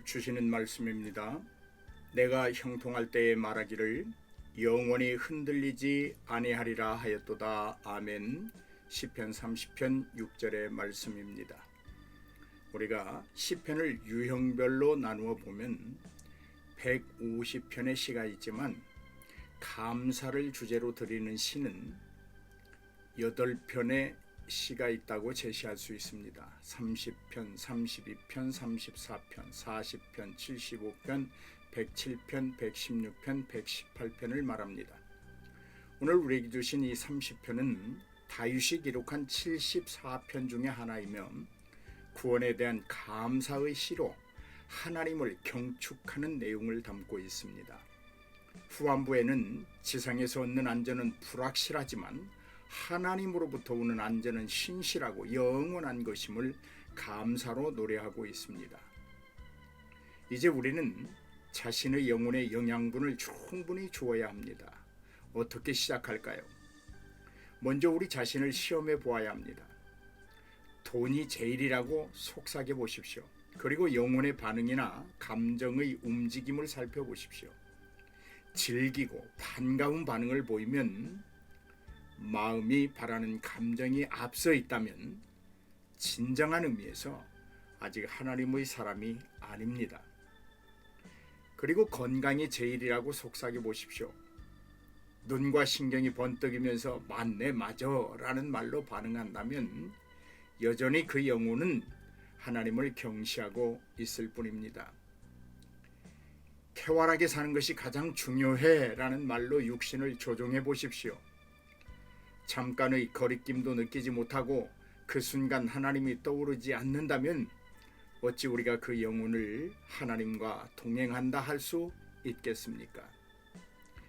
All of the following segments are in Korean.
주시는 말씀입니다. 내가 형통할 때에 말하기를 영원히 흔들리지 아니하리라 하였도다. 아멘. 시편 30편 6절의 말씀입니다. 우리가 시편을 유형별로 나누어 보면 150편의 시가 있지만 감사를 주제로 드리는 시는 8편의 시가 있다고 제시할 수 있습니다. 30편, 32편, 34편, 40편, 75편, 107편, 116편, 118편을 말합니다. 오늘 우리에게 주신 이 30편은 다윗이 기록한 74편 중에 하나이며 구원에 대한 감사의 시로 하나님을 경축하는 내용을 담고 있습니다. 후반부에는 지상에서 얻는 안전은 불확실하지만 하나님으로부터 오는 안전은 신실하고 영원한 것임을 감사로 노래하고 있습니다. 이제 우리는 자신의 영혼의 영양분을 충분히 주어야 합니다. 어떻게 시작할까요? 먼저 우리 자신을 시험해 보아야 합니다. 돈이 제일이라고 속삭여 보십시오. 그리고 영혼의 반응이나 감정의 움직임을 살펴보십시오. 즐기고 반가운 반응을 보이면 마음이 바라는 감정이 앞서 있다면 진정한 의미에서 아직 하나님의 사람이 아닙니다. 그리고 건강이 제일이라고 속삭여 보십시오. 눈과 신경이 번뜩이면서 맞네 맞아 라는 말로 반응한다면 여전히 그 영혼은 하나님을 경시하고 있을 뿐입니다. 쾌활하게 사는 것이 가장 중요해 라는 말로 육신을 조종해 보십시오. 잠깐의 거리낌도 느끼지 못하고 그 순간 하나님이 떠오르지 않는다면 어찌 우리가 그 영혼을 하나님과 동행한다 할 수 있겠습니까?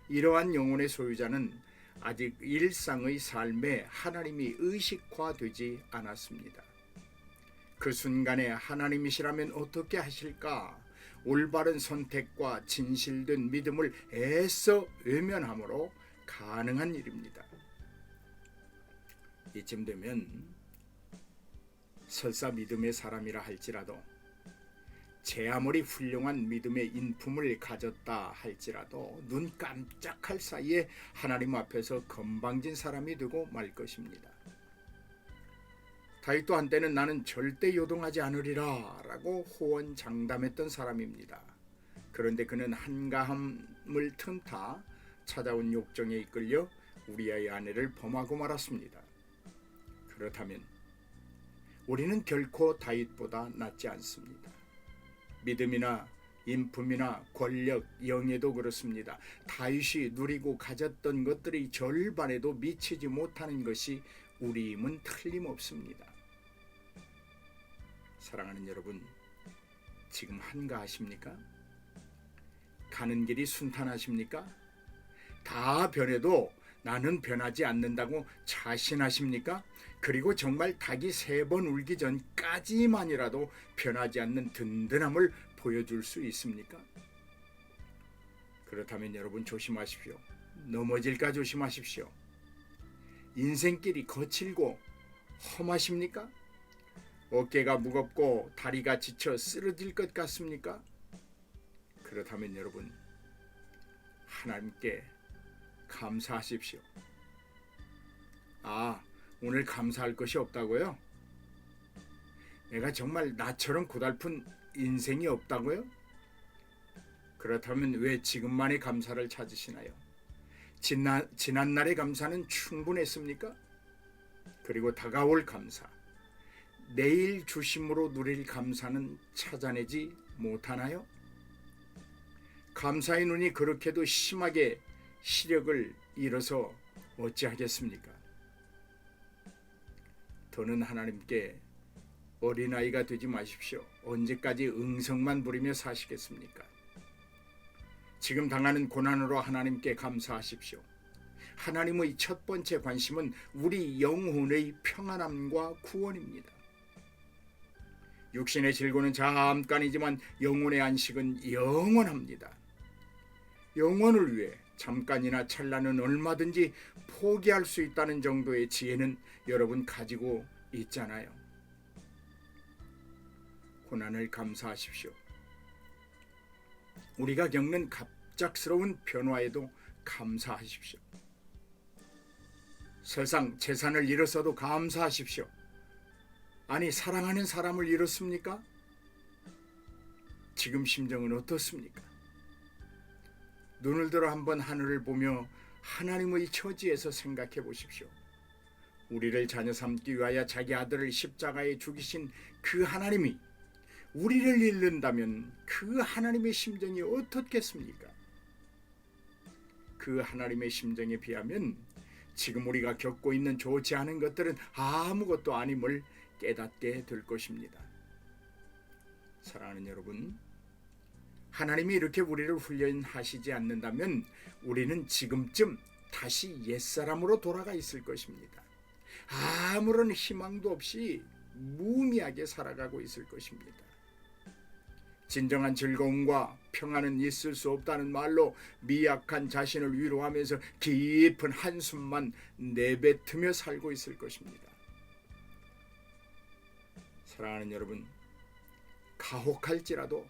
이러한 영혼의 소유자는 아직 일상의 삶에 하나님이 의식화되지 않았습니다. 그 순간에 하나님이시라면 어떻게 하실까? 올바른 선택과 진실된 믿음을 애써 외면함으로 가능한 일입니다. 이쯤 되면 설사 믿음의 사람이라 할지라도 제 아무리 훌륭한 믿음의 인품을 가졌다 할지라도 눈 깜짝할 사이에 하나님 앞에서 건방진 사람이 되고 말 것입니다. 다윗도 한때는 나는 절대 요동하지 않으리라 라고 호언장담했던 사람입니다. 그런데 그는 한가함을 틈타 찾아온 욕정에 이끌려 우리아의 아내를 범하고 말았습니다. 그렇다면 우리는 결코 다윗보다 낫지 않습니다. 믿음이나 인품이나 권력, 영예도 그렇습니다. 다윗이 누리고 가졌던 것들의 절반에도 미치지 못하는 것이 우리임은 틀림없습니다. 사랑하는 여러분, 지금 한가하십니까? 가는 길이 순탄하십니까? 다 변해도 나는 변하지 않는다고 자신하십니까? 그리고 정말 닭이 3번 울기 전까지만이라도 변하지 않는 든든함을 보여줄 수 있습니까? 그렇다면 여러분 조심하십시오. 넘어질까 조심하십시오. 인생길이 거칠고 험하십니까? 어깨가 무겁고 다리가 지쳐 쓰러질 것 같습니까? 그렇다면 여러분 하나님께 감사하십시오. 오늘 감사할 것이 없다고요? 내가 정말 나처럼 고달픈 인생이 없다고요? 그렇다면 왜 지금만의 감사를 찾으시나요? 지난날의 감사는 충분했습니까? 그리고 다가올 감사, 내일 주심으로 누릴 감사는 찾아내지 못하나요? 감사의 눈이 그렇게도 심하게 시력을 잃어서 어찌하겠습니까? 더는 하나님께 어린아이가 되지 마십시오. 언제까지 응성만 부리며 사시겠습니까? 지금 당하는 고난으로 하나님께 감사하십시오. 하나님의 첫 번째 관심은 우리 영혼의 평안함과 구원입니다. 육신의 질고는 잠깐이지만 영혼의 안식은 영원합니다. 영혼을 위해 잠깐이나 찰나는 얼마든지 포기할 수 있다는 정도의 지혜는 여러분 가지고 있잖아요. 고난을 감사하십시오. 우리가 겪는 갑작스러운 변화에도 감사하십시오. 세상 재산을 잃었어도 감사하십시오. 아니, 사랑하는 사람을 잃었습니까? 지금 심정은 어떻습니까? 눈을 들어 한번 하늘을 보며 하나님의 처지에서 생각해 보십시오. 우리를 자녀 삼기 위하여 자기 아들을 십자가에 죽이신 그 하나님이 우리를 잃는다면 그 하나님의 심정이 어떻겠습니까? 그 하나님의 심정에 비하면 지금 우리가 겪고 있는 좋지 않은 것들은 아무것도 아님을 깨닫게 될 것입니다. 사랑하는 여러분, 하나님이 이렇게 우리를 훈련하시지 않는다면 우리는 지금쯤 다시 옛사람으로 돌아가 있을 것입니다. 아무런 희망도 없이 무의미하게 살아가고 있을 것입니다. 진정한 즐거움과 평안은 있을 수 없다는 말로 미약한 자신을 위로하면서 깊은 한숨만 내뱉으며 살고 있을 것입니다. 사랑하는 여러분, 가혹할지라도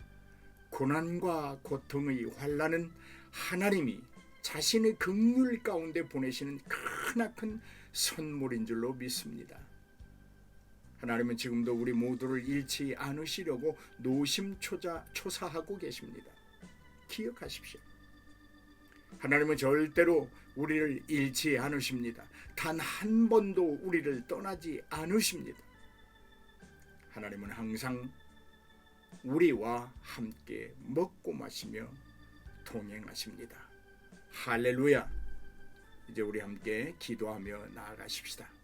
고난과 고통의 환난은 하나님이 자신의 긍휼 가운데 보내시는 크나큰 선물인 줄로 믿습니다. 하나님은 지금도 우리 모두를 잃지 않으시려고 노심초사하고 계십니다. 기억하십시오. 하나님은 절대로 우리를 잃지 않으십니다. 단 한 번도 우리를 떠나지 않으십니다. 하나님은 항상 우리와 함께 먹고 마시며 동행하십니다. 할렐루야. 이제 우리 함께 기도하며 나아가십시다.